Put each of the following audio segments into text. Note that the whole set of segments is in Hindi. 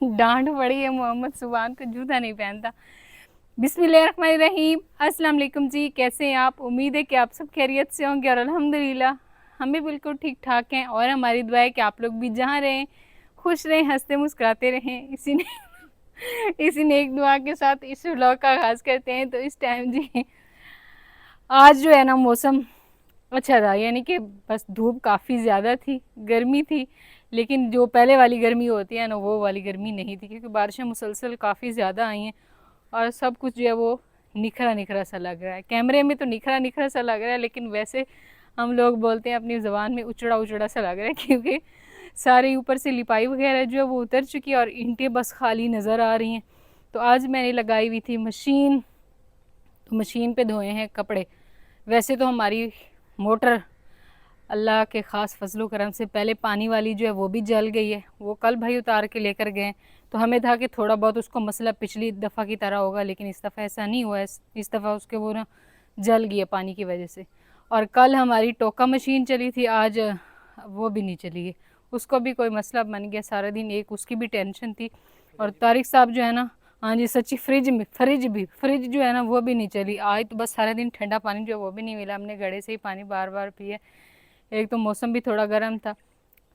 डांट पड़ी है, मोहम्मद सुभान को जूता नहीं पहनता। बिस्मिल्लाहिर्रहमानिर्रहीम। अस्सलाम वालेकुम जी, कैसे हैं आप? उम्मीद है कि आप सब खैरियत से होंगे और अल्हम्दुलिल्लाह हम भी बिल्कुल ठीक ठाक हैं। और हमारी दुआ है कि आप लोग भी जहाँ रहें खुश रहें, हंसते मुस्कुराते रहें। इसी ने एक दुआ के साथ इस व्लॉग का आगाज़ करते हैं। तो इस टाइम जी आज जो है ना मौसम अच्छा था, यानी कि बस धूप काफ़ी ज़्यादा थी, गर्मी थी, लेकिन जो पहले वाली गर्मी होती है ना वो वाली गर्मी नहीं थी, क्योंकि बारिशें मुसलसल काफ़ी ज़्यादा आई हैं और सब कुछ जो है वो निखरा निखरा सा लग रहा है। कैमरे में तो निखरा निखरा सा लग रहा है, लेकिन वैसे हम लोग बोलते हैं अपनी ज़बान में उचड़ा उचड़ा सा लग रहा है, क्योंकि सारे ऊपर से लिपाई वगैरह जो है वो उतर चुकी है और ईंटें बस खाली नज़र आ रही हैं। तो आज मैंने लगाई हुई थी मशीन, तो मशीन पे धोए हैं कपड़े। वैसे तो हमारी मोटर अल्लाह के ख़ास फजलो करम से पहले पानी वाली जो है वो भी जल गई है। वो कल भाई उतार के लेकर गए, तो हमें था कि थोड़ा बहुत उसको मसला पिछली दफ़ा की तरह होगा, लेकिन इस दफ़ा ऐसा नहीं हुआ है। इस दफ़ा उसके वो ना जल गई है पानी की वजह से। और कल हमारी टोका मशीन चली थी, आज वो भी नहीं चली है। उसको भी कोई मसला बन गया, सारा दिन एक उसकी भी टेंशन थी। और तारिक साहब जो है ना, हाँ जी सच्ची, फ्रिज जो है ना वो भी नहीं चली आज। तो बस सारा दिन ठंडा पानी जो है वो भी नहीं मिला, हमने घड़े से ही पानी बार बार पिया। एक तो मौसम भी थोड़ा गर्म था,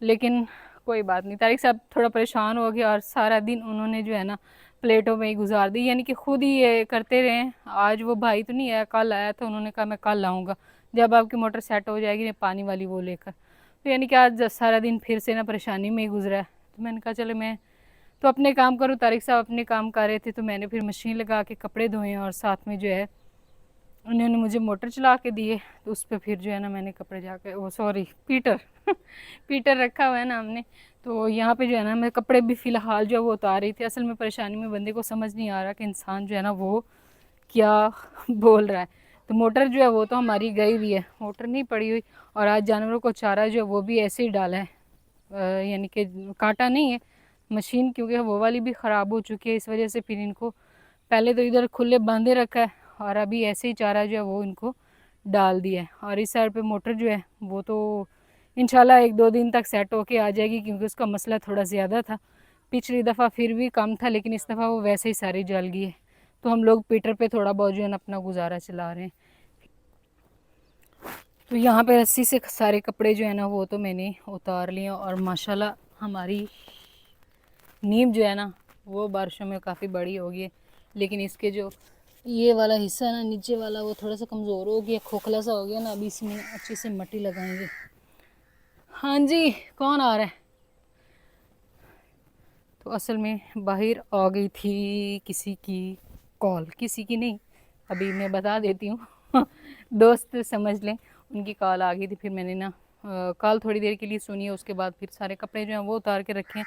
लेकिन कोई बात नहीं। तारिक साहब थोड़ा परेशान हो गया और सारा दिन उन्होंने जो है ना प्लेटों में ही गुजार दी, यानी कि खुद ही ये करते रहे। आज वो भाई तो नहीं आया, कल आया था, उन्होंने कहा मैं कल आऊँगा जब आपकी मोटर सेट हो जाएगी ना पानी वाली वो लेकर। तो यानी कि आज सारा दिन फिर से ना परेशानी में ही गुजरा है। तो मैंने कहा चलो मैं तो अपने काम करूँ, तारिक साहब अपने काम कर रहे थे, तो मैंने फिर मशीन लगा के कपड़े धोए और साथ में जो है उन्होंने मुझे मोटर चला के दिए। तो उस पर फिर जो है ना मैंने कपड़े जाके वो सॉरी पीटर पीटर रखा हुआ है ना हमने। तो यहाँ पे जो है ना मैं कपड़े भी फ़िलहाल जो है वो उतार रही थी। असल में परेशानी में बंदे को समझ नहीं आ रहा कि इंसान जो है ना वो क्या बोल रहा है। तो मोटर जो है वो तो हमारी गई हुई है, मोटर नहीं पड़ी हुई। और आज जानवरों को चारा जो है वो भी ऐसे ही डाला है, यानी कि काटा नहीं है मशीन, क्योंकि वो वाली भी ख़राब हो चुकी है। इस वजह से फिर इनको पहले तो इधर खुले बांधे रखा है और अभी ऐसे ही चारा जो है वो इनको डाल दिया है। और इस साइड पे मोटर जो है वो तो इंशाल्लाह एक दो दिन तक सेट होके आ जाएगी, क्योंकि उसका मसला थोड़ा ज़्यादा था। पिछली दफ़ा फिर भी कम था, लेकिन इस दफ़ा वो वैसे ही सारी जल गई है। तो हम लोग पीटर पे थोड़ा बहुत जो है ना अपना गुजारा चला रहे हैं। तो यहाँ पे रस्सी से सारे कपड़े जो है ना वो तो मैंने उतार लिए और माशाल्लाह हमारी नीम जो है ना वो बारिशों में काफ़ी बड़ी हो गई है, लेकिन इसके जो ये वाला हिस्सा है ना नीचे वाला वो थोड़ा सा कमज़ोर हो गया, खोखला सा हो गया ना। अभी इसमें अच्छे से मट्टी लगाएंगे। हाँ जी, कौन आ रहा है? तो असल में बाहर आ गई थी किसी की कॉल, किसी की नहीं, अभी मैं बता देती हूँ दोस्त समझ लें, उनकी कॉल आ गई थी। फिर मैंने ना कॉल थोड़ी देर के लिए सुनी है, उसके बाद फिर सारे कपड़े जो हैं वो उतार के रखे हैं।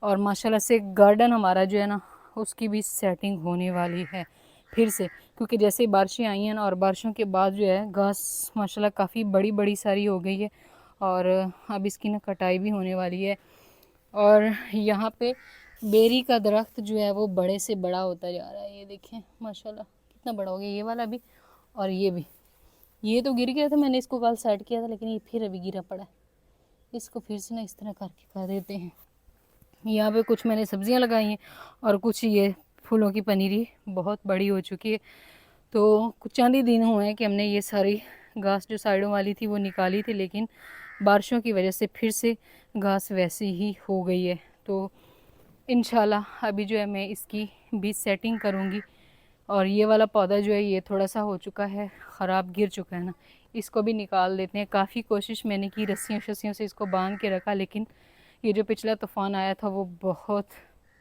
और माशाल्लाह से गार्डन हमारा जो है ना उसकी भी सेटिंग होने वाली है फिर से, क्योंकि जैसे ही बारिशें आई हैं ना और बारिशों के बाद जो है घास माशाल्लाह काफ़ी बड़ी बड़ी सारी हो गई है और अब इसकी ना कटाई भी होने वाली है। और यहाँ पे बेरी का दरख्त जो है वो बड़े से बड़ा होता जा रहा है। ये देखें माशाल्लाह कितना बड़ा हो गया ये वाला भी और ये भी। ये तो गिर गया था, मैंने इसको कल सेट किया था, लेकिन ये फिर अभी गिरा पड़ा है। इसको फिर से ना इस तरह करके कर देते हैं। यहाँ पे कुछ मैंने सब्जियाँ लगाई हैं और कुछ ये फूलों की पनीरी बहुत बड़ी हो चुकी है। तो कुछ चंद ही दिन हुए हैं कि हमने ये सारी घास जो साइडों वाली थी वो निकाली थी, लेकिन बारिशों की वजह से फिर से घास वैसी ही हो गई है। तो इंशाल्लाह अभी जो है मैं इसकी भी सेटिंग करूँगी। और ये वाला पौधा जो है ये थोड़ा सा हो चुका है ख़राब, गिर चुका है ना, इसको भी निकाल देते हैं। काफ़ी कोशिश मैंने की, रस्सियों शस्सियों से इसको बांध के रखा, लेकिन ये जो पिछला तूफ़ान आया था वो बहुत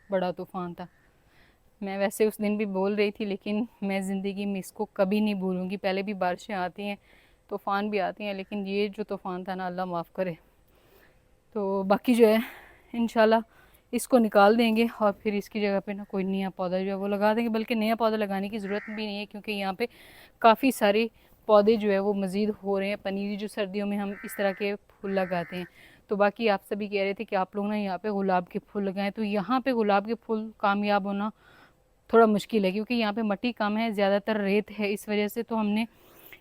बड़ा तूफ़ान था। मैं वैसे उस दिन भी बोल रही थी, लेकिन मैं ज़िंदगी में इसको कभी नहीं भूलूँगी। पहले भी बारिशें आती हैं, तूफ़ान भी आती हैं, लेकिन ये जो तूफ़ान था ना अल्लाह माफ़ करे। तो बाकी जो है इंशाल्लाह इसको निकाल देंगे और फिर इसकी जगह पे ना कोई नया पौधा जो है वो लगा देंगे। बल्कि नया पौधा लगाने की ज़रूरत भी नहीं है, क्योंकि यहाँ पे काफ़ी सारे पौधे जो है वो मज़ीद हो रहे हैं। पनीरी जो सर्दियों में हम इस तरह के फूल लगाते हैं। तो बाकी आप सभी कह रहे थे कि आप लोग ना यहाँ पे गुलाब के फूल लगाएं, तो यहाँ पे गुलाब के फूल कामयाब होना थोड़ा मुश्किल है, क्योंकि यहाँ पे मिट्टी कम है, ज़्यादातर रेत है। इस वजह से तो हमने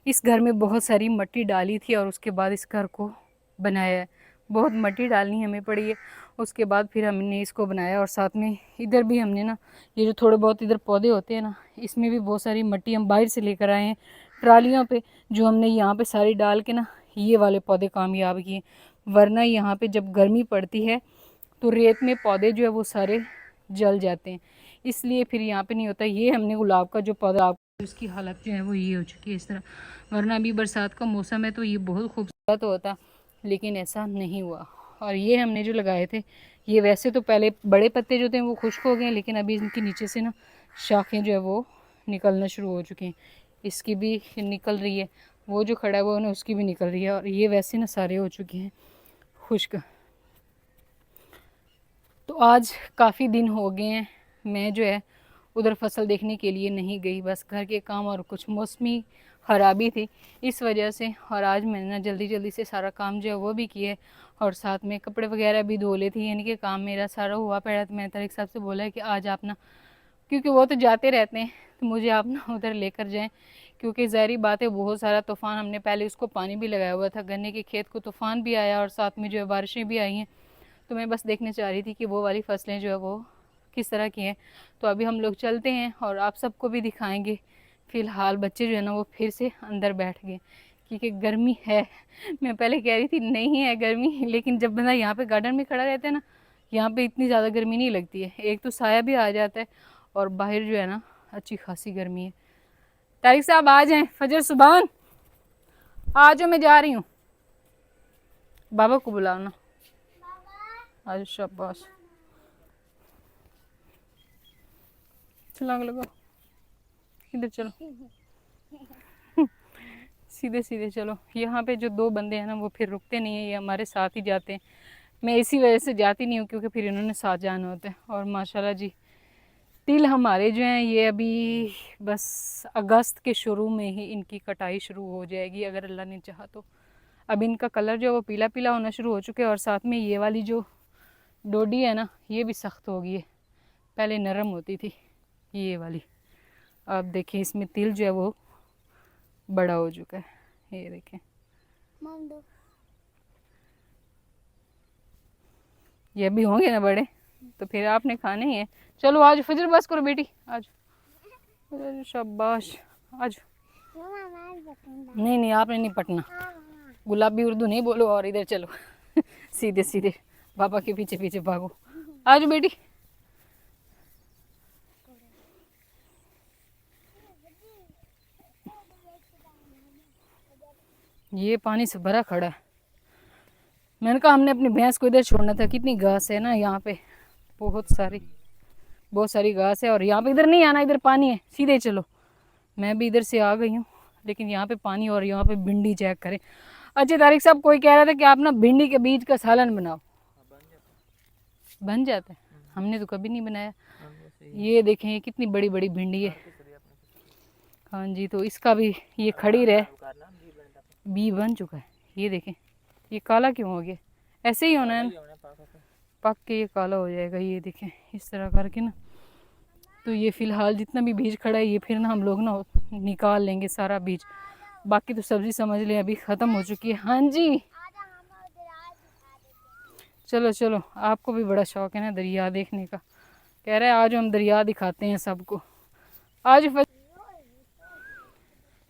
इस घर में बहुत सारी मिट्टी डाली थी और उसके बाद इस घर को बनाया है। बहुत मिट्टी डालनी हमें पड़ी है उसके बाद फिर हमने इसको बनाया। और साथ में इधर भी हमने ना ये जो थोड़े बहुत इधर पौधे होते हैं ना, इसमें भी बहुत सारी मिट्टी हम बाहर से लेकर आए हैं ट्रालियों पे, जो हमने यहाँ पे सारी डाल के ना ये वाले पौधे कामयाब किए। वरना यहाँ पे जब गर्मी पड़ती है तो रेत में पौधे जो है वो सारे जल जाते हैं, इसलिए फिर यहाँ पे नहीं होता। ये हमने गुलाब का जो पौधा, उसकी हालत जो है वो ये हो चुकी है इस तरह। वरना अभी बरसात का मौसम है तो ये बहुत खूबसूरत होता, लेकिन ऐसा नहीं हुआ। और ये हमने जो लगाए थे, ये वैसे तो पहले बड़े पत्ते जो थे वो खुश्क हो गए, लेकिन अभी इनके नीचे से ना शाखें जो है वो निकलना शुरू हो चुकी हैं। इसकी भी निकल रही है, वो जो खड़ा है वो ना उसकी भी निकल रही है। और ये वैसे ना सारे हो चुके हैं खुश्क। तो आज काफ़ी दिन हो गए हैं मैं जो है उधर फसल देखने के लिए नहीं गई, बस घर के काम और कुछ मौसमी ख़राबी थी इस वजह से। और आज मैंने ना जल्दी जल्दी से सारा काम जो है वो भी किए, और साथ में कपड़े वगैरह भी धो ले थी, यानी कि काम मेरा सारा हुआ पड़ा। तो मैंने तारिक साहब से बोला है कि आज आप ना, क्योंकि वो तो जाते रहते हैं, तो मुझे आप ना उधर लेकर जाएं, क्योंकि ज़ाहिर बात है बहुत सारा तूफ़ान, हमने पहले उसको पानी भी लगाया हुआ था गन्ने के खेत को, तूफ़ान भी आया और साथ में जो है बारिशें भी आई हैं। तो मैं बस देखने चाह रही थी कि वो वाली फसलें जो है वो किस तरह की हैं। तो अभी हम लोग चलते हैं और आप सबको भी दिखाएंगे। फ़िलहाल बच्चे जो है ना वो फिर से अंदर बैठ गए, क्योंकि गर्मी है। मैं पहले कह रही थी नहीं है गर्मी, लेकिन जब बंदा यहाँ पे गार्डन में खड़ा रहता है ना, यहाँ पे इतनी ज़्यादा गर्मी नहीं लगती है। एक तो साया भी आ जाता है और बाहर जो है ना अच्छी खासी गर्मी है। तारिक साहब आ जाएं, फजर सुभान आ जाओ, मैं जा रही हूँ। बाबा को बुलाओ ना, आज शाबाश। छलांग लगाओ, इधर चलो, सीधे सीधे चलो। यहाँ पे जो दो बंदे हैं ना वो फिर रुकते नहीं है, ये हमारे साथ ही जाते हैं। मैं इसी वजह से जाती नहीं हूँ, क्योंकि फिर इन्होंने साथ जाना होता है। और माशाल्लाह जी तिल हमारे जो हैं ये अभी बस अगस्त के शुरू में ही इनकी कटाई शुरू हो जाएगी अगर अल्लाह ने चाहा तो। अब इनका कलर जो है वो पीला पीला होना शुरू हो चुका है। और साथ में ये वाली जो डोडी है ना ये भी सख्त हो गई है, पहले नरम होती थी ये वाली। अब देखिए इसमें तिल जो है वो बड़ा हो चुका है, ये देखें। ये भी होंगे ना बड़े, तो फिर आपने खाने ही है। चलो आज फजर बस करो बेटी, आज शाबाश आज। नहीं नहीं आपने नहीं पटना, गुलाबी उर्दू नहीं बोलो और इधर चलो। सीधे सीधे पापा के पीछे पीछे भागो, आज बेटी। ये पानी से भरा खड़ा है। मैंने कहा हमने अपनी भैंस को इधर छोड़ना था, कितनी घास है ना यहाँ पे, बहुत सारी घास है। और यहाँ पे इधर नहीं आना, इधर पानी है, सीधे चलो। मैं भी इधर से आ गई हूँ, लेकिन यहाँ पे पानी, और यहाँ पे भिंडी चेक करें। अच्छा तारिक साहब कोई कह रहा था कि आप ना भिंडी के बीज का सालन बनाओ, बन जाता है। हमने तो कभी नहीं बनाया। ये देखें ये कितनी बड़ी बड़ी भिंडी है। हाँ जी, तो इसका भी ये खड़ी रहे, बी बन चुका है। ये देखें ये काला क्यों हो गया, ऐसे ही होना है ना, पक के ये काला हो जाएगा। ये देखें इस तरह करके ना। तो ये फ़िलहाल जितना भी बीज खड़ा है ये फिर ना हम लोग ना निकाल लेंगे सारा बीज। बाकी तो सब्ज़ी समझ लें अभी ख़त्म हो चुकी है। हाँ जी चलो चलो, आपको भी बड़ा शौक़ है ना दरिया देखने का, कह रहा है आज हम दरिया दिखाते हैं सबको। आज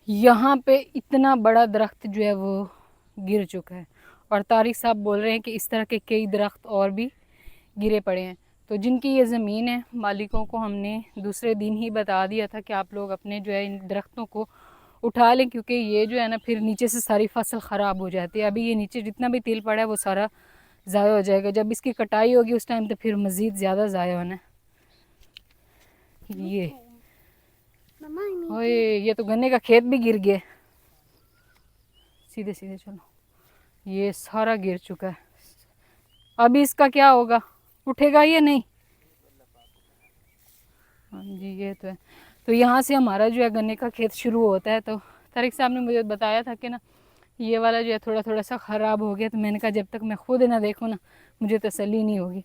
यहाँ पे इतना बड़ा दरख्त जो है वो गिर चुका है, और तारिक साहब बोल रहे हैं कि इस तरह के कई दरख्त और भी गिरे पड़े हैं। तो जिनकी ये ज़मीन है मालिकों को हमने दूसरे दिन ही बता दिया था कि आप लोग अपने जो है इन दरख्तों को उठा लें, क्योंकि ये जो है ना फिर नीचे से सारी फसल ख़राब हो जाती है। अभी ये नीचे जितना भी तिल पड़ा है वो सारा ज़ाया हो जाएगा, जब इसकी कटाई होगी उस टाइम तो फिर मज़ीद ज़्यादा ज़ाया होना है। ये ओए ये तो गन्ने का खेत भी गिर गया। सीधे सीधे चलो, ये सारा गिर चुका है। अभी इसका क्या होगा, उठेगा या नहीं? हाँ जी ये तो है। तो यहाँ से हमारा जो है गन्ने का खेत शुरू होता है। तो तारिक साहब ने मुझे बताया था कि ना ये वाला जो है थोड़ा थोड़ा सा ख़राब हो गया, तो मैंने कहा जब तक मैं खुद ना देखूँ ना मुझे तसल्ली नहीं होगी।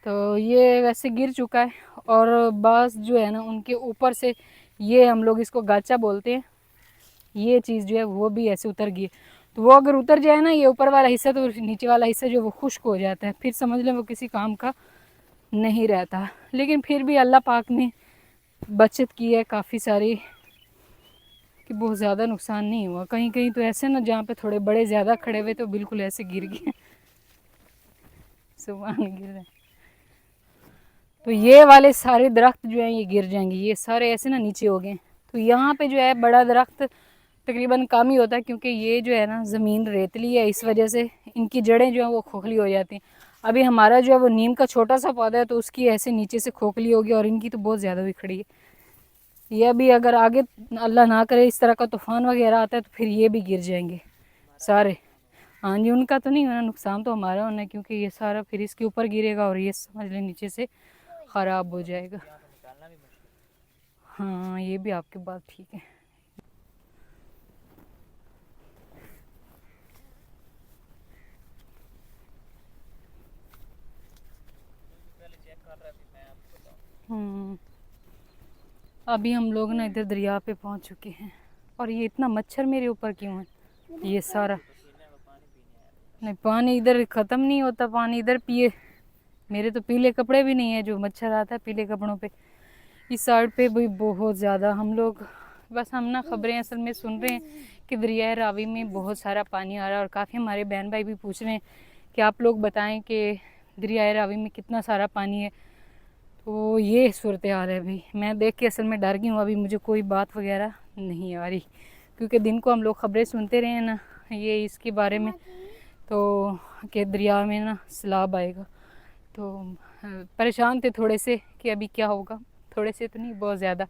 तो ये वैसे गिर चुका है, और बाज़ जो है ना उनके ऊपर से ये हम लोग इसको गाचा बोलते हैं, ये चीज़ जो है वो भी ऐसे उतर गई। तो वो अगर उतर जाए ना ये ऊपर वाला हिस्सा, तो नीचे वाला हिस्सा जो वो खुश्क हो जाता है, फिर समझ लें वो किसी काम का नहीं रहता। लेकिन फिर भी अल्लाह पाक ने बचत की है काफ़ी सारी, कि बहुत ज़्यादा नुकसान नहीं हुआ। कहीं कहीं तो ऐसे ना जहाँ पे थोड़े बड़े ज़्यादा खड़े हुए तो बिल्कुल ऐसे गिर गए सुबह गिर रहे। तो ये वाले सारे दरख्त जो हैं ये गिर जाएंगे, ये सारे ऐसे ना नीचे हो गए। तो यहाँ पे जो है बड़ा दरख्त तकरीबन कम ही होता है, क्योंकि ये जो है ना ज़मीन रेतली है, इस वजह से इनकी जड़ें जो हैं वो खोखली हो जाती हैं। अभी हमारा जो है वो नीम का छोटा सा पौधा है, तो उसकी ऐसे नीचे से खोखली होगी, और इनकी तो बहुत ज़्यादा भी खड़ी है। ये अभी अगर आगे अल्लाह ना करे इस तरह का तूफ़ान वगैरह आता है तो फिर ये भी गिर जाएंगे सारे। हाँ जी, उनका तो नहीं होना, नुकसान तो हमारा होना है, क्योंकि ये सारा फिर इसके ऊपर गिरेगा और ये समझ लें नीचे से ख़राब हो जाएगा। हाँ, ये भी आपकी बात ठीक है। अभी हम लोग ना इधर दरिया पे पहुंच चुके हैं, और ये इतना मच्छर मेरे ऊपर क्यों है? ये सारा नहीं, पानी इधर ख़त्म नहीं होता, पानी इधर पिए। मेरे तो पीले कपड़े भी नहीं है, जो मच्छर आता है पीले कपड़ों पे। इस साइड पे भी बहुत ज़्यादा हम लोग, बस हम ना ख़बरें असल में सुन रहे हैं कि दरिया रावी में बहुत सारा पानी आ रहा है, और काफ़ी हमारे बहन भाई भी पूछ रहे हैं कि आप लोग बताएं कि दरिया रावी में कितना सारा पानी है। तो ये सूरत हाल है। अभी मैं देख के असल में डर गई हूँ, अभी मुझे कोई बात वगैरह नहीं आ रही, क्योंकि दिन को हम लोग ख़बरें सुनते रहे हैं ना ये इसके बारे में, तो कि दरिया में ना सैलाब आएगा। तो परेशान थे थोड़े से कि अभी क्या होगा, थोड़े से तो नहीं, बहुत ज़्यादा।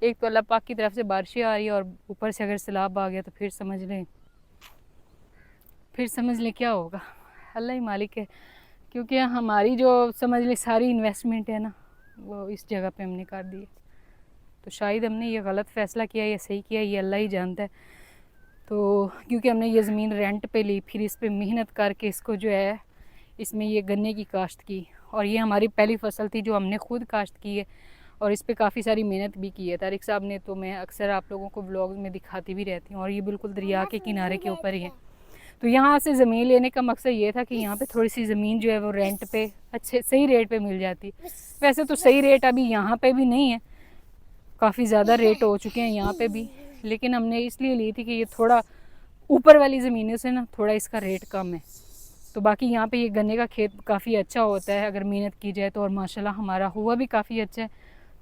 एक तो अल्लाह पाक की तरफ से बारिशें आ रही है, और ऊपर से अगर सैलाब आ गया तो फिर समझ लें क्या होगा। अल्लाह ही मालिक है, क्योंकि हमारी जो समझ लें सारी इन्वेस्टमेंट है ना वो इस जगह पे हमने कर दी है। तो शायद हमने ये गलत फ़ैसला किया या सही किया, ये अल्लाह ही जानता है। तो क्योंकि हमने ये ज़मीन रेंट पे ली, फिर इस पर मेहनत करके इसको जो है इसमें ये गन्ने की काश्त की, और ये हमारी पहली फसल थी जो हमने खुद काश्त की है, और इस पर काफ़ी सारी मेहनत भी की है तारिक साहब ने। तो मैं अक्सर आप लोगों को व्लॉग्स में दिखाती भी रहती हूँ, और ये बिल्कुल दरिया के किनारे के ऊपर ही है। तो यहाँ से ज़मीन लेने का मकसद ये था कि यहाँ पे थोड़ी सी ज़मीन जो है वो रेंट पे अच्छे सही रेट पे मिल जाती। वैसे तो सही रेट अभी यहाँ पे भी नहीं है, काफ़ी ज़्यादा रेट हो चुके हैं यहाँ पे भी, लेकिन हमने इसलिए ली थी कि ये थोड़ा ऊपर वाली ज़मीनों से ना थोड़ा इसका रेट कम है। तो बाकी यहाँ पे ये गन्ने का खेत काफ़ी अच्छा होता है अगर मेहनत की जाए तो, और माशाल्लाह हमारा हुआ भी काफ़ी अच्छा है।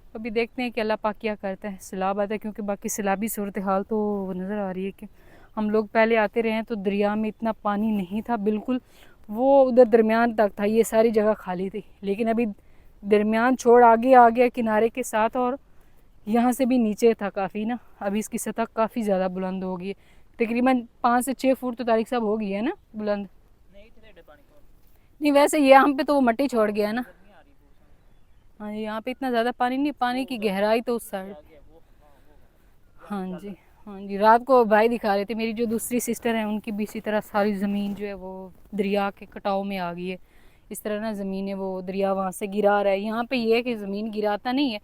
तो अभी देखते हैं कि अल्लाह पाक क्या करता है, सैलाब आता है, क्योंकि बाकी सैलाबी सूरत हाल तो नज़र आ रही है कि हम लोग पहले आते रहे हैं तो दरिया में इतना पानी नहीं था बिल्कुल, वो उधर दरमियान तक था, ये सारी जगह खाली थी। लेकिन अभी दरमियान छोड़ आगे आ गया किनारे के साथ, और यहाँ से भी नीचे था काफ़ी ना, अभी इसकी सतह काफ़ी ज़्यादा बुलंद हो गई है, तकरीबन 5 से 6 फुट तो तारिक साहब हो गई है ना बुलंद। नहीं वैसे यहाँ पे तो वो मट्टी छोड़ गया है ना। हाँ जी, यहाँ पे इतना ज़्यादा पानी नहीं, पानी की गहराई तो उस साइड। हाँ जी, हाँ जी, रात को भाई दिखा रहे थे, मेरी जो दूसरी सिस्टर है उनकी भी इसी तरह सारी ज़मीन जो है वो दरिया के कटाव में आ गई है। इस तरह ना ज़मीन है वो दरिया वहाँ से गिरा रहा है। यहाँ पे ये है कि ज़मीन गिराता नहीं है,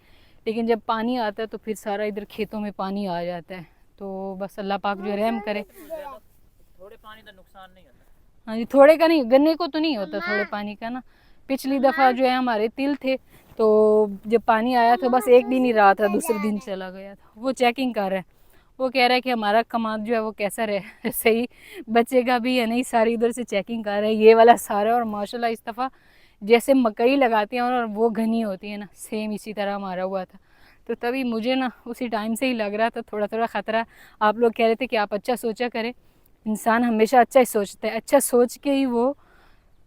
लेकिन जब पानी आता है तो फिर सारा इधर खेतों में पानी आ जाता है। तो बस अल्लाह पाक जो रहम करे। थोड़े पानी का नुकसान नहीं होता। हाँ जी, थोड़े का नहीं, गन्ने को तो नहीं होता थोड़े पानी का ना। पिछली दफ़ा जो है हमारे तिल थे, तो जब पानी आया तो बस एक दिन ही रहा था, दूसरे दिन चला गया था। वो चेकिंग कर रहा है, वो कह रहा है कि हमारा कमाद जो है वो कैसा रहे सही बचेगा भी या नहीं, सारी इधर से चेकिंग कर रहे हैं ये वाला सारा। और माशाल्लाह इस दफ़ा जैसे मकई लगाते हैं और वो घनी होती है ना, सेम इसी तरह हमारा हुआ था। तो तभी मुझे ना उसी टाइम से ही लग रहा था थोड़ा थोड़ा ख़तरा। आप लोग कह रहे थे कि आप अच्छा सोचा करें, इंसान हमेशा अच्छा ही सोचता है, अच्छा सोच के ही वो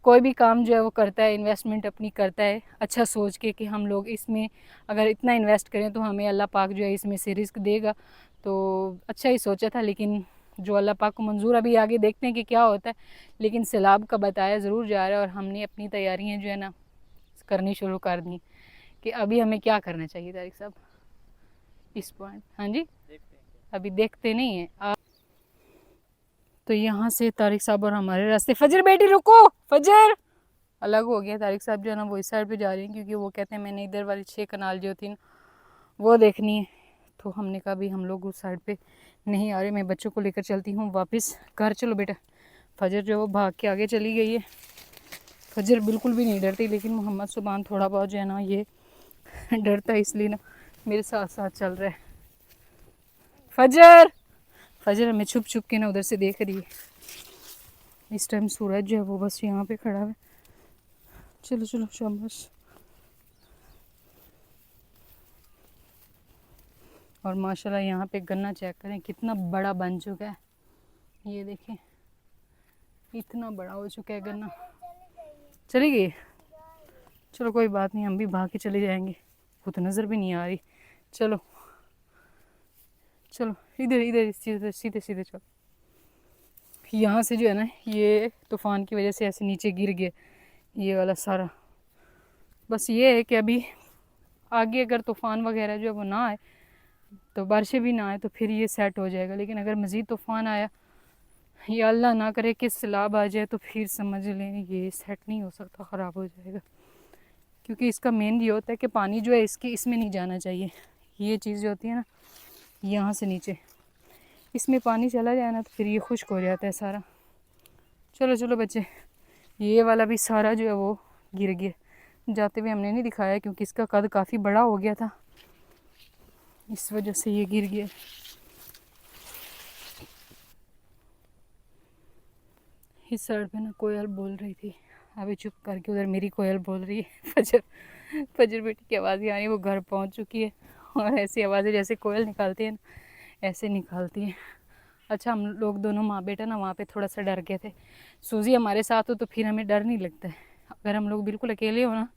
कोई भी काम जो है वो करता है, इन्वेस्टमेंट अपनी करता है अच्छा सोच के कि हम लोग इसमें अगर इतना इन्वेस्ट करें तो हमें अल्लाह पाक जो है इसमें से रिस्क देगा। तो अच्छा ही सोचा था, लेकिन जो अल्लाह पाक को मंजूर, अभी आगे देखते हैं कि क्या होता है। लेकिन सैलाब का बताया ज़रूर जा रहा है, और हमने अपनी तैयारियाँ जो है ना करनी शुरू कर दी कि अभी हमें क्या करना चाहिए तारिक साहब इस पॉइंट। हाँ जी, अभी देखते नहीं हैं। तो यहाँ से तारिक साहब और हमारे रास्ते, फजर बेटी रुको, फजर अलग हो गया। तारिक साहब जो है ना वो इस साइड पे जा रही हैं, क्योंकि वो कहते हैं मैंने इधर वाली 6 कनाल जो थी ना वो देखनी है। तो हमने कहा भी हम लोग उस साइड पे नहीं आ रहे, मैं बच्चों को लेकर चलती हूँ वापस घर। चलो बेटा। फजर जो है वो भाग के आगे चली गई है। फजर बिल्कुल भी नहीं डरती, लेकिन मोहम्मद सुबान थोड़ा बहुत जो है ना ये डरता है, इसलिए ना मेरे साथ साथ चल रहा है। फजर फजर हमें छुप छुप के ना उधर से देख रही है। इस टाइम सूरज जो है वो बस यहाँ पे खड़ा है। चलो चलो शाबाश। और माशाल्लाह यहाँ पे गन्ना चेक करें कितना बड़ा बन चुका है। ये देखें इतना बड़ा हो चुका है गन्ना। चली गई? चलो कोई बात नहीं, हम भी भाग के चले जाएंगे, वो तो नज़र भी नहीं आ रही। चलो चलो इधर इधर सीधे सीधे सीधे चलो। यहाँ से जो है ना ये तूफ़ान की वजह से ऐसे नीचे गिर गया ये वाला सारा। बस ये है कि अभी आगे अगर तूफ़ान वगैरह जो है वो ना आए, तो बारिशें भी ना आए, तो फिर ये सेट हो जाएगा। लेकिन अगर मज़ीद तूफ़ान आया या अल्लाह ना करे कि सैलाब आ जाए, तो फिर समझ लें ये सेट नहीं हो सकता, ख़राब हो जाएगा। क्योंकि इसका मेन ये होता है कि पानी जो है इसमें नहीं जाना चाहिए। ये चीज़ जो होती है ना यहाँ से नीचे, इसमें पानी चला जाए ना तो फिर ये खुश्क हो जाता है सारा। चलो चलो बच्चे, ये वाला भी सारा जो है वो गिर गया। जाते हुए हमने नहीं दिखाया क्योंकि इसका कद काफ़ी बड़ा हो गया था, इस वजह से ये गिर गया। इस साइड पे ना कोयल बोल रही थी, अभी चुप करके उधर मेरी कोयल बोल रही है। फजर फजर बेटी की आवाज़ें आ रही है, वो घर पहुंच चुकी है और ऐसी आवाज़ें जैसे कोयल निकालती है ना ऐसे निकालती है। अच्छा हम लोग दोनों माँ बेटा ना वहाँ पे थोड़ा सा डर गए थे। सूजी हमारे साथ हो तो फिर हमें डर नहीं लगता है, अगर हम लोग बिल्कुल अकेले हो ना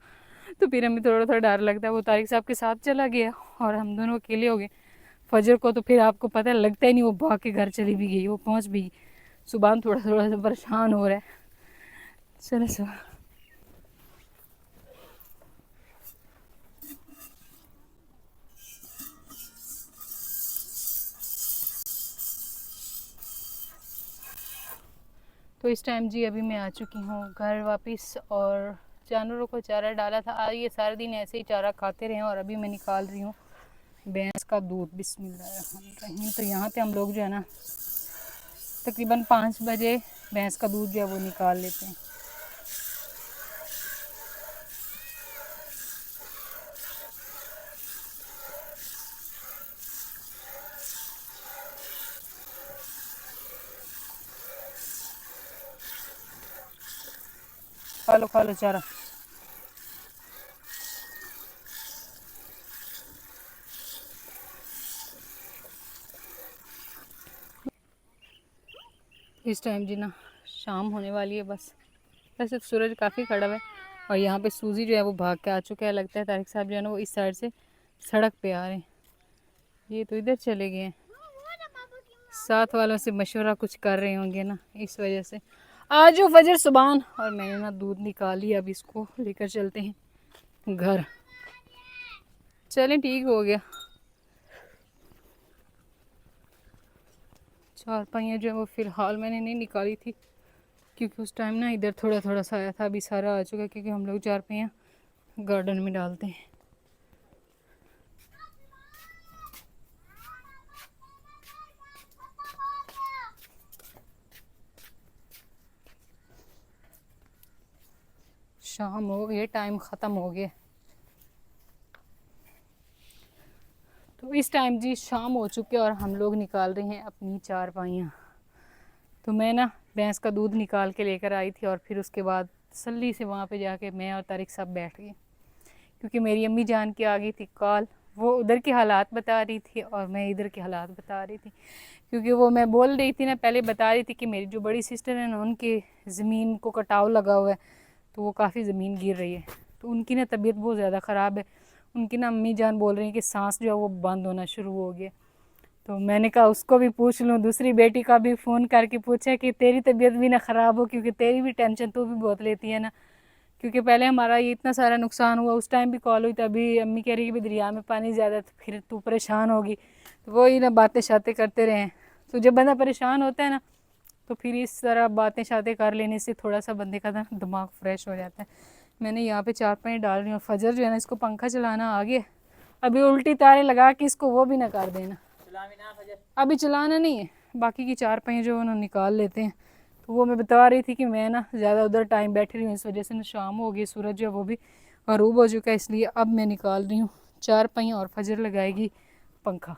तो फिर हमें थोड़ा थोड़ा डर लगता है। वो तारिक साहब के साथ चला गया और हम दोनों अकेले हो गए। फजर को तो फिर आपको पता है लगता ही नहीं, वो भाग के घर चली भी गई, वो पहुँच भी गई। सुबह थोड़ा थोड़ा सा परेशान हो रहा है। चलो सुबह तो इस टाइम जी अभी मैं आ चुकी हूँ घर वापस, और जानवरों को चारा डाला था। आज ये सारा दिन ऐसे ही चारा खाते रहे और अभी मैं निकाल रही हूँ भैंस का दूध। बिस्मिल्लाहिर्रहमानिर्रहीम। तो यहाँ पे हम लोग जो है ना तकरीबन 5 बजे भैंस का दूध जो है वो निकाल लेते हैं। खा लो चारा। इस टाइम जी ना शाम होने वाली है बस। वैसे तो सूरज काफ़ी खड़ा है और यहाँ पे सूजी जो है वो भाग के आ चुका है। लगता है तारिक साहब जो है ना वो इस साइड से सड़क पे आ रहे हैं। ये तो इधर चले गए हैं, साथ वालों से मशवरा कुछ कर रहे होंगे ना, इस वजह से। आज फजर सुबान। और मैंने ना दूध निकाली, अब इसको लेकर चलते हैं घर। चलें ठीक हो गया। 4 पहियाँ जो है वो फ़िलहाल मैंने नहीं निकाली थी क्योंकि उस टाइम ना इधर थोड़ा थोड़ा सा आया था, अभी सारा आ चुका है क्योंकि हम लोग 4 पहियाँ गार्डन में डालते हैं। शाम हो गई, टाइम ख़त्म हो गया। तो इस टाइम जी शाम हो चुकी है और हम लोग निकाल रहे हैं अपनी 4 पहियाँ। तो मैं ना भैंस का दूध निकाल के लेकर आई थी और फिर उसके बाद तसल्ली से वहाँ पे जाके मैं और तारिक साहब बैठ गए क्योंकि मेरी अम्मी जान की आ गई थी कॉल। वो उधर के हालात बता रही थी और मैं इधर के हालात बता रही थी, क्योंकि वो मैं बोल रही थी ना, पहले बता रही थी कि मेरी जो बड़ी सिस्टर है ना उनकी ज़मीन को कटाव लगा हुआ है, तो वो काफ़ी ज़मीन गिर रही है, तो उनकी ना तबीयत बहुत ज़्यादा ख़राब है। उनकी ना अम्मी जान बोल रही हैं कि सांस जो है वो बंद होना शुरू हो गया। तो मैंने कहा उसको भी पूछ लूँ, दूसरी बेटी का भी फ़ोन करके पूछा कि तेरी तबीयत भी ना ख़राब हो, क्योंकि तेरी भी टेंशन तू भी बहुत लेती है ना। क्योंकि पहले हमारा ये इतना सारा नुकसान हुआ, उस टाइम भी कॉल हुई, तभी अम्मी कह रही कि दरिया में पानी ज़्यादा, तो फिर तू परेशान होगी। तो वही ना बातें शातें करते रहे। तो जब बंदा परेशान होता है ना तो फिर इस तरह बातें शातें कर लेने से थोड़ा सा बंदे का ना दिमाग फ्रेश हो जाता है। मैंने यहाँ पे 4 पैर डाल रही हूँ। फजर जो है ना इसको पंखा चलाना आ गया। अभी उल्टी तारें लगा के इसको वो भी ना कर देना। चलावी ना फजर। अभी चलाना नहीं है, बाकी की चारपाई जो उन्होंने निकाल लेते हैं। तो वो मैं बता रही थी कि मैं ना ज़्यादा उधर टाइम बैठी रही हूँ, इस वजह से ना शाम हो गई, सूरज जो वो भी गरूब हो चुका है, इसलिए अब मैं निकाल रही हूँ चारपाई और फजर लगाएगी पंखा।